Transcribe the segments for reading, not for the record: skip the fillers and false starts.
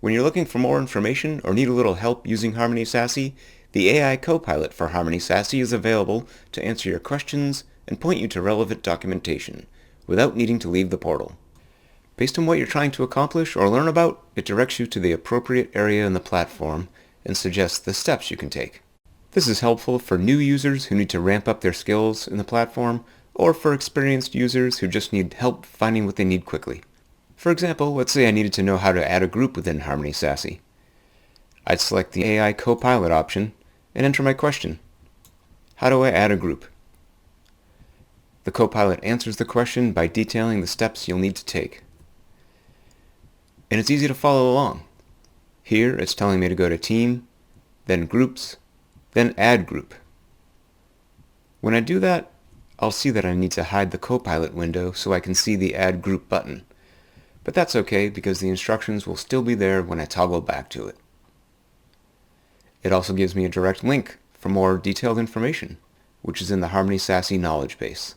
When you're looking for more information or need a little help using Harmony SASE, the AI Copilot for Harmony SASE is available to answer your questions and point you to relevant documentation without needing to leave the portal. Based on what you're trying to accomplish or learn about, it directs you to the appropriate area in the platform and suggests the steps you can take. This is helpful for new users who need to ramp up their skills in the platform, or for experienced users who just need help finding what they need quickly. For example, let's say I needed to know how to add a group within Harmony SASE. I'd select the AI Copilot option and enter my question. How do I add a group? The Copilot answers the question by detailing the steps you'll need to take. And it's easy to follow along. Here it's telling me to go to Team, then Groups, then Add Group. When I do that, I'll see that I need to hide the Copilot window so I can see the Add Group button. But that's okay because the instructions will still be there when I toggle back to it. It also gives me a direct link for more detailed information, which is in the Harmony SASE knowledge base.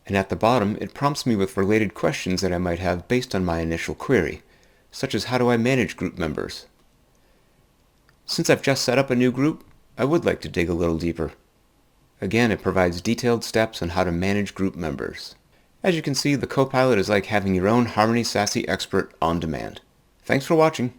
And at the bottom, it prompts me with related questions that I might have based on my initial query, such as how do I manage group members? Since I've just set up a new group, I would like to dig a little deeper. Again, it provides detailed steps on how to manage group members. As you can see, the Copilot is like having your own Harmony SASE expert on demand. Thanks for watching.